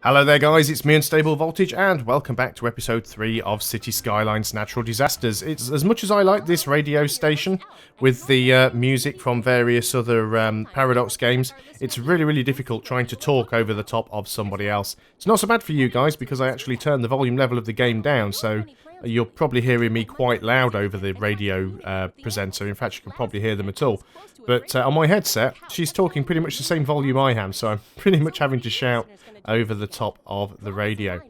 Hello there guys, it's me Unstable Voltage and welcome back to episode 3 of Cities Skylines Natural Disasters. It's as much as I like this radio station with the music from various other Paradox games, it's really difficult trying to talk over the top of somebody else. It's not so bad for you guys because I actually turned the volume level of the game down, so you're probably hearing me quite loud over the radio presenter. In fact, you can probably hear them at all. But on my headset, she's talking pretty much the same volume I am, so I'm pretty much having to shout over the top of the radio.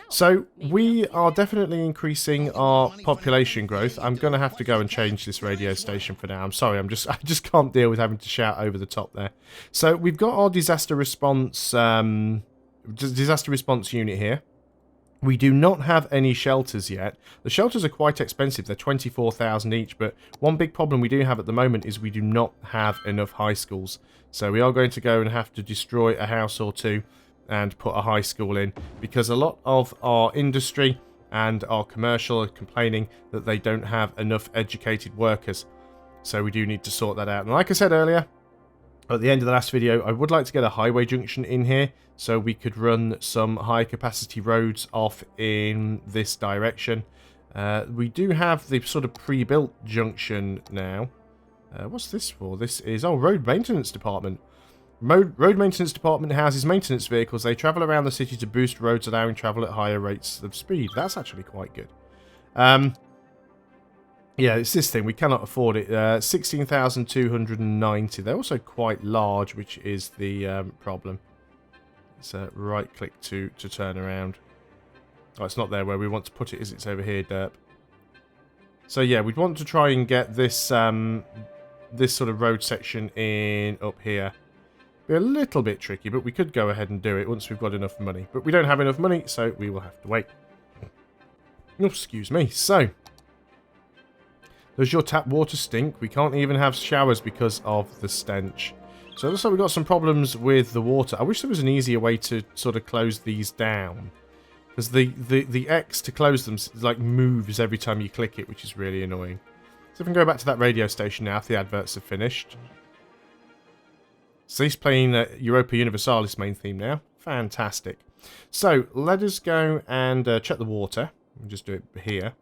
So we are definitely increasing our population growth. I'm going to have to go and change this radio station for now. I'm sorry, I just can't deal with having to shout over the top there. So we've got our disaster response unit here. We do not have any shelters yet. The shelters are quite expensive. They're 24,000 each, but one big problem we do have at the moment is we do not have enough high schools. So we are going to go and have to destroy a house or two and put a high school in, because a lot of our industry and our commercial are complaining that they don't have enough educated workers. So we do need to sort that out. And like I said earlier, at the end of the last video, I would like to get a highway junction in here so we could run some high capacity roads off in this direction. We do have the sort of pre-built junction now. What's this for? This is, road maintenance department. Road maintenance department houses maintenance vehicles. They travel around the city to boost roads, allowing travel at higher rates of speed. That's actually quite good. Yeah, it's this thing. We cannot afford it. 16,290. They're also quite large, which is the problem. It's right-click to turn around. Oh, it's not there where we want to put it, is it? It's over here, derp. So yeah, we'd want to try and get this this sort of road section in up here. Be a little bit tricky, but we could go ahead and do it once we've got enough money. But we don't have enough money, so we will have to wait. Oh, excuse me. So, does your tap water stink? We can't even have showers because of the stench. So it looks like we've got some problems with the water. I wish there was an easier way to sort of close these down. Because the X to close them like moves every time you click it, which is really annoying. So if we can go back to that radio station now if the adverts are finished. So he's playing Europa Universalis main theme now. Fantastic. So let us go and check the water. We'll just do it here.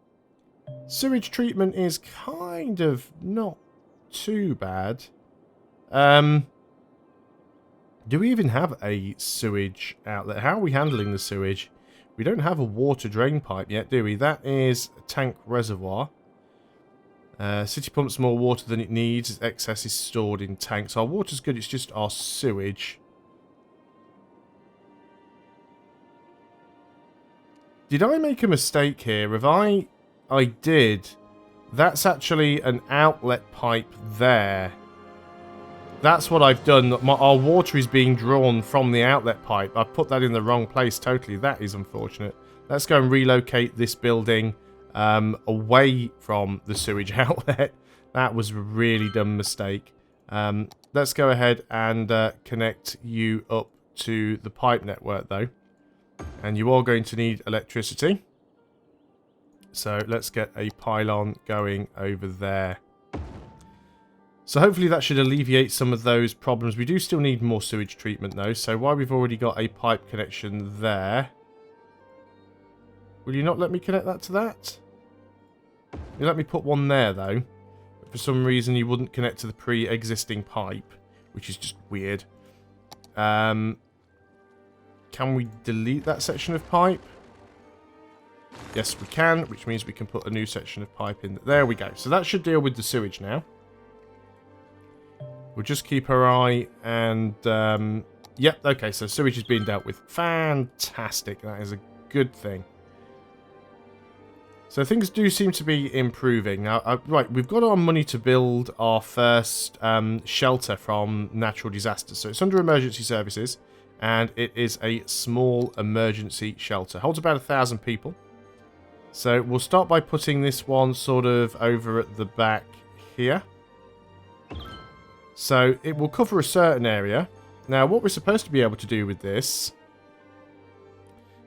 Sewage treatment is kind of not too bad. Do we even have a sewage outlet? How are we handling the sewage? We don't have a water drain pipe yet, do we? That is a tank reservoir. City pumps more water than it needs. Excess is stored in tanks. Our water's good, it's just our sewage. Did I make a mistake here? If I did, that's actually an outlet pipe there. That's what I've done. Our water is being drawn from the outlet pipe. I've put that in the wrong place totally. That is unfortunate. Let's go and relocate this building away from the sewage outlet. That was a really dumb mistake. Let's go ahead and connect you up to the pipe network though. And you are going to need electricity. So let's get a pylon going over there. So hopefully that should alleviate some of those problems. We do still need more sewage treatment though. So while we've already got a pipe connection there, will you not let me connect that to that? You let me put one there though. For some reason you wouldn't connect to the pre-existing pipe, which is just weird. Can we delete that section of pipe? Yes, we can, which means we can put a new section of pipe in. There we go. So that should deal with the sewage now. We'll just keep our eye and... yep, okay, so sewage is being dealt with. Fantastic. That is a good thing. So things do seem to be improving. Now, right, we've got our money to build our first shelter from natural disasters. So it's under emergency services, and it is a small emergency shelter. Holds about 1,000 people. So we'll start by putting this one sort of over at the back here. So it will cover a certain area. Now, what we're supposed to be able to do with this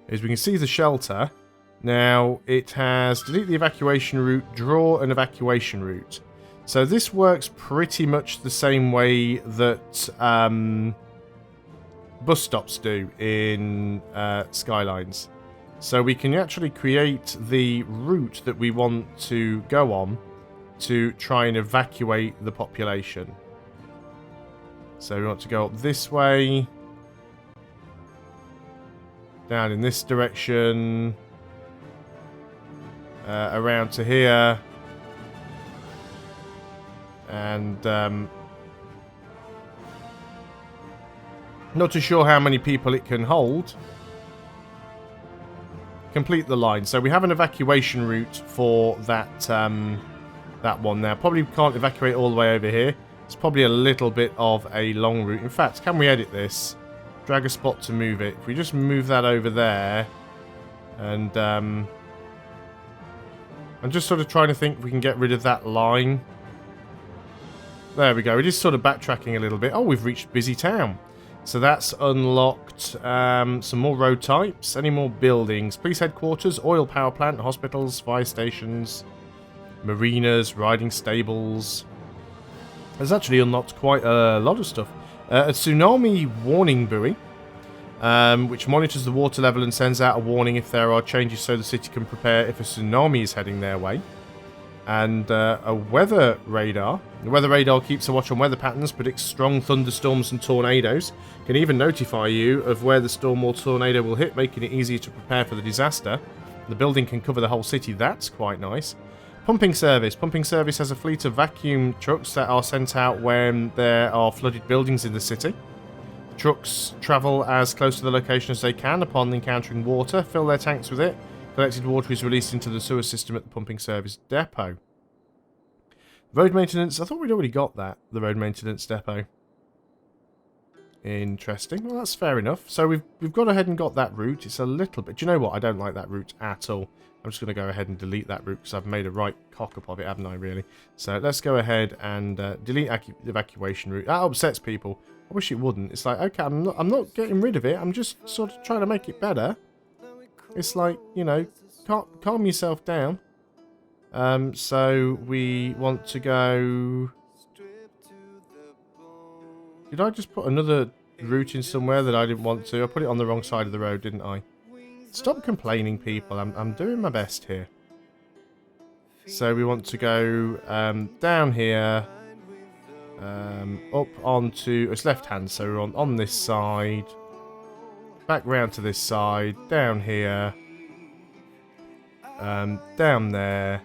is we can see the shelter. Now, it has delete the evacuation route, draw an evacuation route. So this works pretty much the same way that bus stops do in Skylines. So we can actually create the route that we want to go on to try and evacuate the population. So we want to go up this way, down in this direction, around to here, and not too sure how many people it can hold. Complete the line. So we have an evacuation route for that that one now. Probably can't evacuate all the way over here. It's probably a little bit of a long route. In fact, can we edit this? Drag a spot to move it. If we just move that over there, and I'm just sort of trying to think if we can get rid of that line. There we go. It is sort of backtracking a little bit. Oh, we've reached busy town. So that's unlocked some more road types. Any more buildings? Police headquarters, oil power plant, hospitals, fire stations, marinas, riding stables. There's actually unlocked quite a lot of stuff. A tsunami warning buoy, which monitors the water level and sends out a warning if there are changes so the city can prepare if a tsunami is heading their way. And a weather radar. The weather radar keeps a watch on weather patterns, predicts strong thunderstorms and tornadoes. Can even notify you of where the storm or tornado will hit, making it easier to prepare for the disaster. The building can cover the whole city. That's quite nice. Pumping service. Pumping service has a fleet of vacuum trucks that are sent out when there are flooded buildings in the city. Trucks travel as close to the location as they can upon encountering water, fill their tanks with it. Collected water is released into the sewer system at the pumping service depot. Road maintenance. I thought we'd already got that, the road maintenance depot. Interesting. Well, that's fair enough. So we've gone ahead and got that route. It's a little bit... Do you know what? I don't like that route at all. I'm just going to go ahead and delete that route because I've made a right cock-up of it, haven't I, really? So let's go ahead and delete evacuation route. That upsets people. I wish it wouldn't. It's like, okay, I'm not getting rid of it. I'm just sort of trying to make it better. It's like, you know, calm yourself down. So we want to go... Did I just put another route in somewhere that I didn't want to? I put it on the wrong side of the road, didn't I? Stop complaining, people. I'm doing my best here. So we want to go down here, up onto... It's left-hand, so we're on this side. Back round to this side, down here, down there,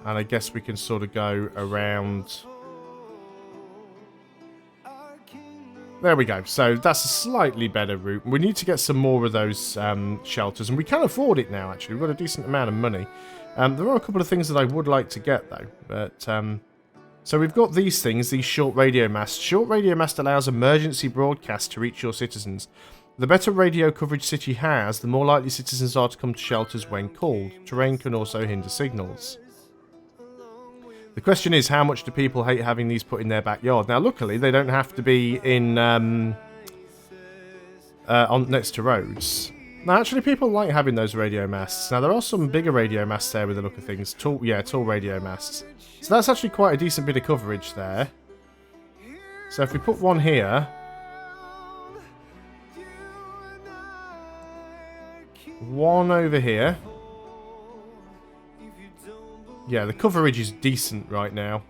and I guess we can sort of go around. There we go. So that's a slightly better route. We need to get some more of those shelters, and we can afford it now, actually. We've got a decent amount of money. There are a couple of things that I would like to get, though. But so we've got these things, these short radio masts. Short radio mast allows emergency broadcast to reach your citizens. The better radio coverage city has, the more likely citizens are to come to shelters when called. Terrain can also hinder signals. The question is, how much do people hate having these put in their backyard? Now, luckily, they don't have to be in on next to roads. Now, actually, people like having those radio masts. Now, there are some bigger radio masts there with the look of things. Tall radio masts. So that's actually quite a decent bit of coverage there. So if we put one here... One over here. Yeah, the coverage is decent right now.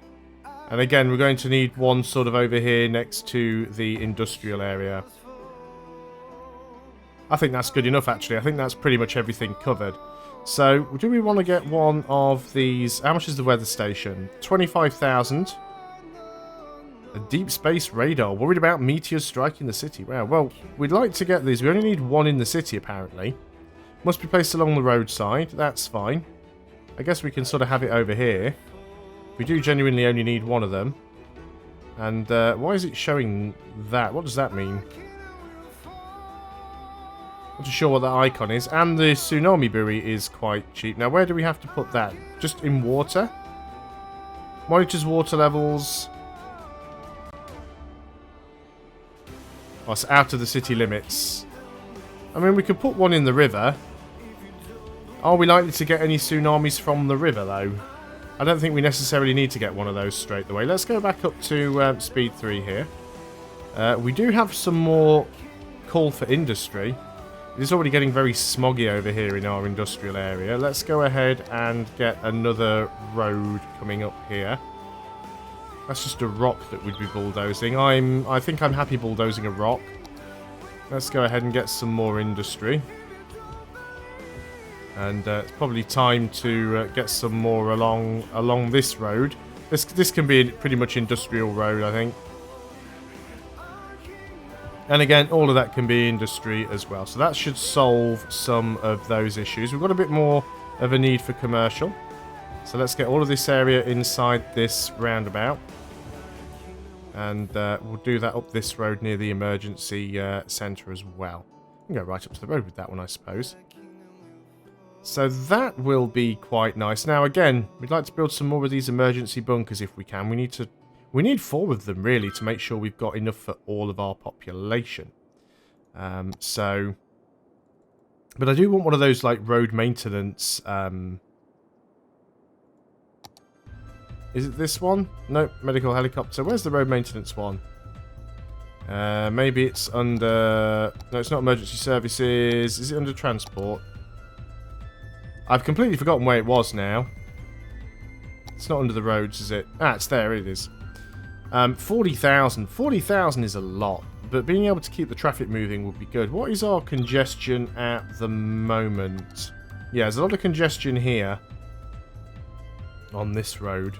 And again, we're going to need one sort of over here next to the industrial area. I think that's good enough, actually. I think that's pretty much everything covered. So, do we want to get one of these? How much is the weather station? 25,000. A deep space radar. Worried about meteors striking the city. Wow, well, we'd like to get these. We only need one in the city, apparently. Must be placed along the roadside. That's fine. I guess we can sort of have it over here. We do genuinely only need one of them. And why is it showing that? What does that mean? Not too sure what that icon is. And the tsunami buoy is quite cheap. Now, where do we have to put that? Just in water? Monitors water levels. Oh, it's out of the city limits. I mean, we could put one in the river. Are we likely to get any tsunamis from the river, though? I don't think we necessarily need to get one of those straight away. Let's go back up to speed 3 here. We do have some more call for industry. It is already getting very smoggy over here in our industrial area. Let's go ahead and get another road coming up here. That's just a rock that we'd be bulldozing. I think I'm happy bulldozing a rock. Let's go ahead and get some more industry. And it's probably time to get some more along this road. This can be a pretty much industrial road, I think. And again, all of that can be industry as well. So that should solve some of those issues. We've got a bit more of a need for commercial. So let's get all of this area inside this roundabout. And we'll do that up this road near the emergency centre as well. We can go right up to the road with that one, I suppose. So that will be quite nice. Now, again, we'd like to build some more of these emergency bunkers if we can. We need 4 of them, really, to make sure we've got enough for all of our population. But I do want one of those, like, road maintenance. Is it this one? No, medical helicopter. Where's the road maintenance one? Maybe it's under... No, it's not emergency services. Is it under transport? I've completely forgotten where it was now. It's not under the roads, is it? Ah, it's there. It is. 40,000. 40,000 is a lot, but being able to keep the traffic moving would be good. What is our congestion at the moment? Yeah, there's a lot of congestion here on this road.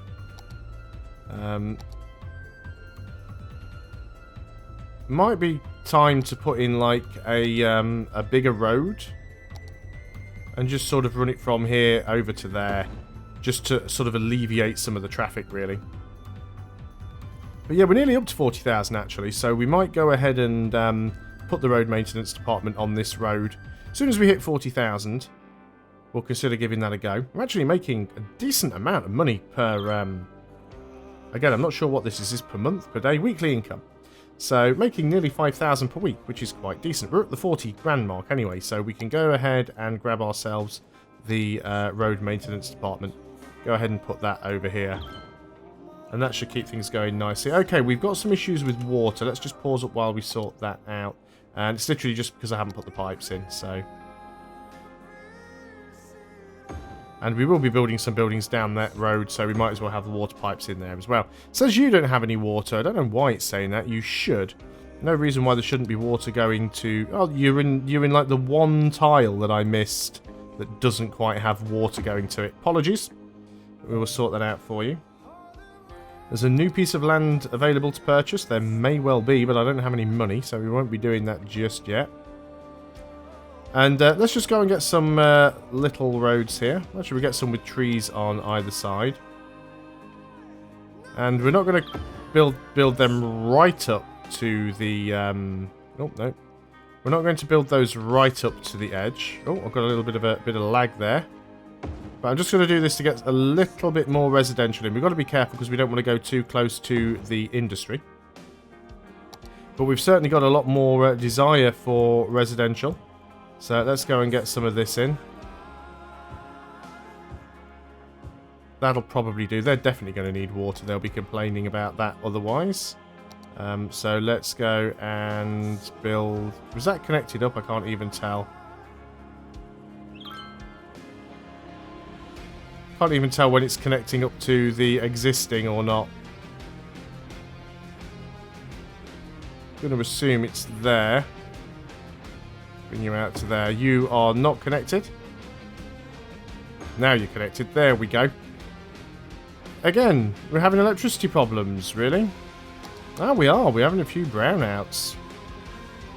Might be time to put in like a bigger road and just sort of run it from here over to there, just to sort of alleviate some of the traffic, really. But yeah, we're nearly up to 40,000 actually, so we might go ahead and put the road maintenance department on this road. As soon as we hit 40,000, we'll consider giving that a go. I'm actually making a decent amount of money per... Again, I'm not sure what this is per month, per day, weekly income. So making nearly 5,000 per week, which is quite decent. We're at the 40 grand mark anyway, so we can go ahead and grab ourselves the road maintenance department. Go ahead and put that over here. And that should keep things going nicely. Okay, we've got some issues with water. Let's just pause up while we sort that out. And it's literally just because I haven't put the pipes in, so... And we will be building some buildings down that road, so we might as well have the water pipes in there as well. It says you don't have any water. I don't know why it's saying that. You should. No reason why there shouldn't be water going to... Oh, you're in like the one tile that I missed that doesn't quite have water going to it. Apologies. We will sort that out for you. There's a new piece of land available to purchase. There may well be, but I don't have any money, so we won't be doing that just yet. And let's just go and get some little roads here. Actually, we get some with trees on either side. And we're not going to build them right up to the... Oh, no. We're not going to build those right up to the edge. Oh, I've got a little bit of lag there. But I'm just going to do this to get a little bit more residential in. We've got to be careful because we don't want to go too close to the industry. But we've certainly got a lot more desire for residential. So let's go and get some of this in. That'll probably do. They're definitely going to need water. They'll be complaining about that otherwise. So let's go and build... Was that connected up? I can't even tell. Can't even tell when it's connecting up to the existing or not. I'm going to assume it's there. Bring you out to there. You are not connected. Now you're connected. There we go. Again, we're having electricity problems, really. Ah, we are. We're having a few brownouts.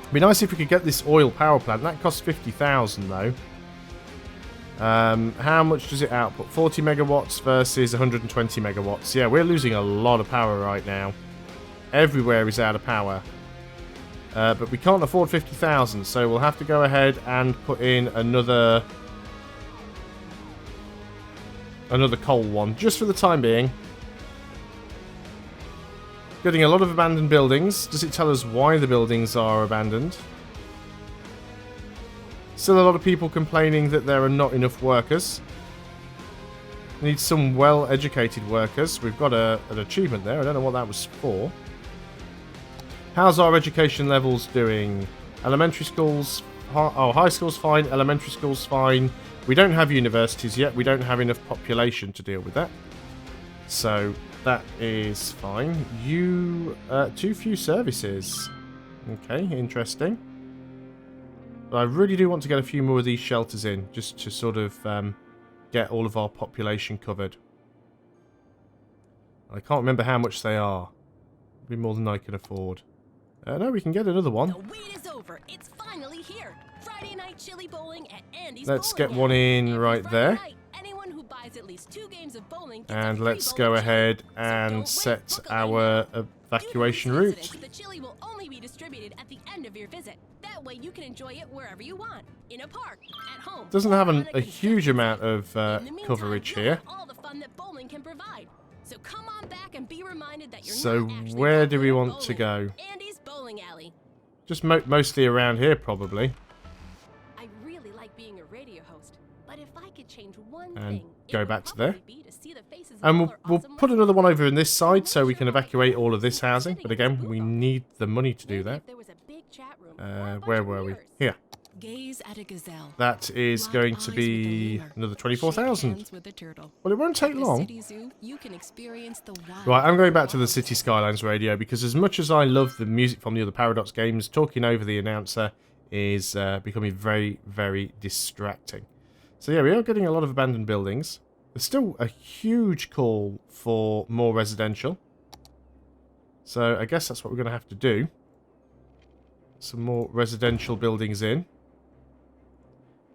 It'd be nice if we could get this oil power plant. That costs 50,000 though. How much does it output? 40 megawatts versus 120 megawatts. Yeah, we're losing a lot of power right now. Everywhere is out of power. But we can't afford 50,000, so we'll have to go ahead and put in another coal one, just for the time being. Getting a lot of abandoned buildings. Does it tell us why the buildings are abandoned? Still a lot of people complaining that there are not enough workers. Need some well-educated workers. We've got an achievement there. I don't know what that was for. How's our education levels doing? Elementary schools... Oh, high school's fine. Elementary school's fine. We don't have universities yet. We don't have enough population to deal with that. So, that is fine. Too few services. Okay, interesting. But I really do want to get a few more of these shelters in, just to sort of get all of our population covered. I can't remember how much they are. It'll be more than I can afford. No, we can get another one. The wait is over. It's finally here. Friday night chili bowling at Andy's Let's Bowling get one in right there. Night, anyone who buys at least 2 games of bowling gets And a free let's bowl go of ahead chili. and So set book a our lane. evacuation Due to this route. incident, the chili will only be distributed at the end of your visit. That way you can enjoy it wherever you want. In a park, at home. Doesn't or have on a huge construction amount site. of In the meantime, coverage you'll here. have all the fun that bowling can provide. So come on back and be reminded that you're So not actually where do we bowling, want to go? Andy's Bowling Alley. Just mostly around here, probably. I really like being a radio host, but if I could change one And thing, it go would back to there. probably be to see the faces of And all we'll our awesome put another one over in this listeners. side so we can I'm not sure evacuate why all of this people are housing. sitting But in this again, booth we all need the money to do Maybe that. if there was a big chat room or a bunch Where of were we? mirrors. Here. Gaze at a gazelle. That is Lock going eyes to with be the lemur. another Shake 24,000. hands with the turtle. Well, it won't take At the long. City Zoo, you can experience the wild Right, I'm going back to the wild. City Skylines radio because as much as I love the music from the other Paradox games, talking over the announcer is becoming very, very distracting. So yeah, we are getting a lot of abandoned buildings. There's still a huge call for more residential. So I guess that's what we're going to have to do. Some more residential buildings in.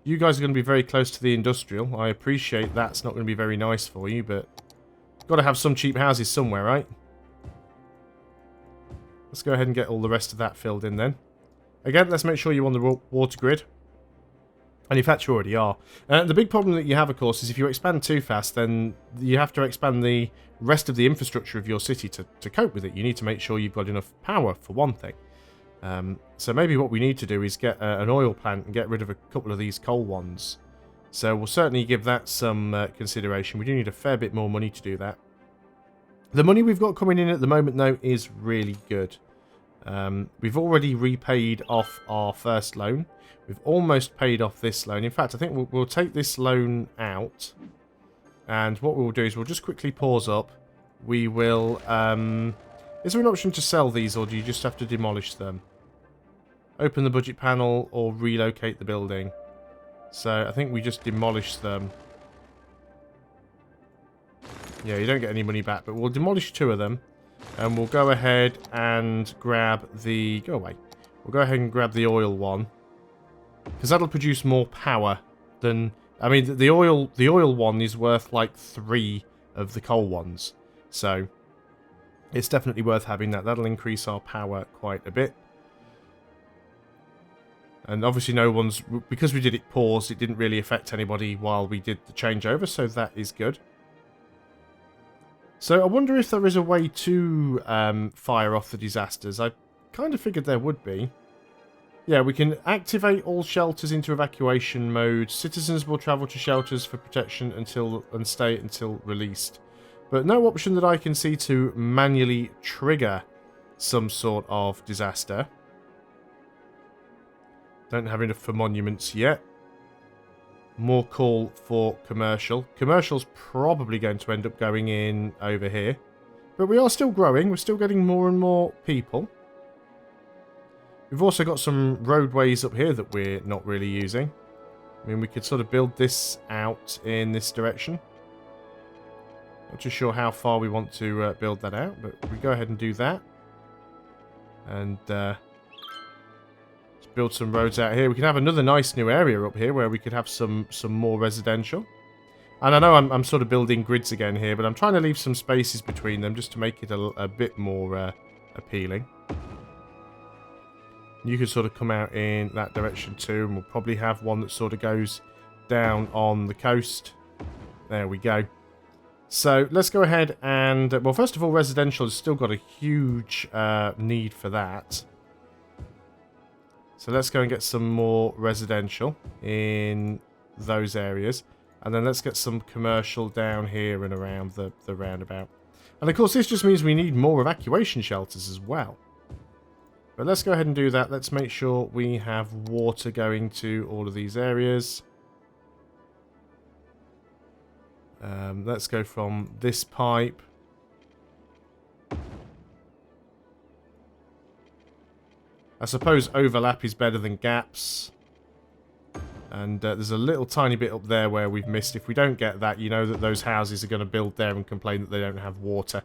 You guys are going to be very close to the industrial. I appreciate that's not going to be very nice for you, but got to have some cheap houses somewhere, right? Let's go ahead and get all the rest of that filled in then. Again, let's make sure you're on the water grid. And in fact, you already are. The big problem that you have, of course, is if you expand too fast, then you have to expand the rest of the infrastructure of your city to cope with it. You need to make sure you've got enough power, for one thing. So maybe what we need to do is get an oil plant and get rid of a couple of these coal ones. So we'll certainly give that some consideration. We do need a fair bit more money to do that. The money we've got coming in at the moment, though, is really good. We've already repaid off our first loan. We've almost paid off this loan. In fact, I think we'll take this loan out. And what we'll do is we'll just quickly pause up. We will... is there an option to sell these, or do you just have to demolish them? Open the budget panel or relocate the building. So I think we just demolish them. Yeah, you don't get any money back, but we'll demolish 2 of them. And we'll go ahead and grab the... Go away. We'll go ahead and grab the oil one. Because that'll produce more power than... I mean, the oil one is worth like 3 of the coal ones. So it's definitely worth having that. That'll increase our power quite a bit. And obviously no one's... Because we did it paused, it didn't really affect anybody while we did the changeover, so that is good. So I wonder if there is a way to fire off the disasters. I kind of figured there would be. Yeah, we can activate all shelters into evacuation mode. Citizens will travel to shelters for protection and stay until released. But no option that I can see to manually trigger some sort of disaster. Don't have enough for monuments yet. More call for commercial. Commercial's probably going to end up going in over here. But we are still growing. We're still getting more and more people. We've also got some roadways up here that we're not really using. I mean, we could sort of build this out in this direction. Not too sure how far we want to build that out, but we go ahead and do that. And let's build some roads out here. We can have another nice new area up here where we could have some more residential. And I know I'm sort of building grids again here, but I'm trying to leave some spaces between them just to make it a bit more appealing. You could sort of come out in that direction too, and we'll probably have one that sort of goes down on the coast. There we go. So let's go ahead and... well, first of all, residential has still got a huge need for that. So let's go and get some more residential in those areas. And then let's get some commercial down here and around the roundabout. And of course, this just means we need more evacuation shelters as well. But let's go ahead and do that. Let's make sure we have water going to all of these areas. Let's go from this pipe. I suppose overlap is better than gaps. And there's a little tiny bit up there where we've missed. If we don't get that, you know that those houses are going to build there and complain that they don't have water.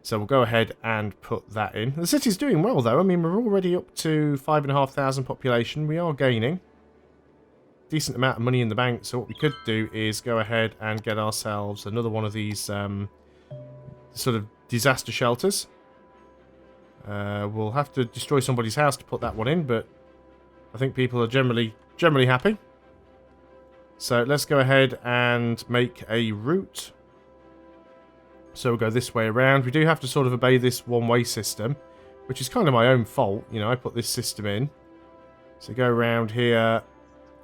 So we'll go ahead and put that in. The city's doing well, though. I mean, we're already up to 5,500 population. We are gaining decent amount of money in the bank. So what we could do is go ahead and get ourselves another one of these sort of disaster shelters. We'll have to destroy somebody's house to put that one in, but I think people are generally happy. So let's go ahead and make a route. So we'll go this way around. We do have to sort of obey this one-way system, which is kind of my own fault. You know, I put this system in. So go around here,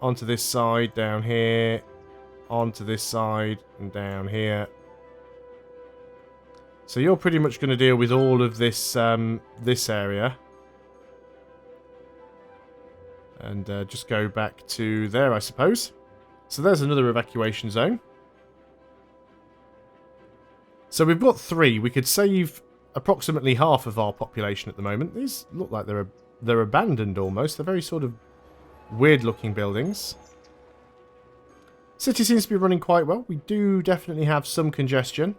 onto this side, down here, onto this side, and down here. So you're pretty much going to deal with all of this this area. And just go back to there, I suppose. So there's another evacuation zone. So we've got 3. We could save approximately half of our population at the moment. These look like they're abandoned almost. They're very sort of weird-looking buildings. City seems to be running quite well. We do definitely have some congestion.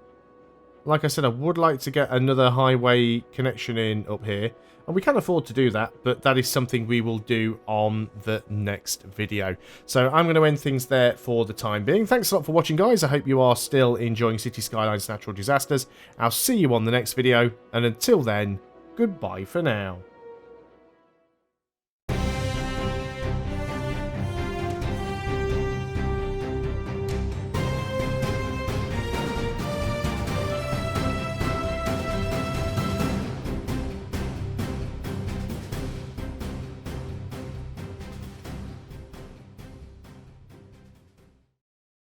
Like I said, I would like to get another highway connection in up here. And we can afford to do that, but that is something we will do on the next video. So I'm going to end things there for the time being. Thanks a lot for watching, guys. I hope you are still enjoying Cities Skylines Natural Disasters. I'll see you on the next video. And until then, goodbye for now.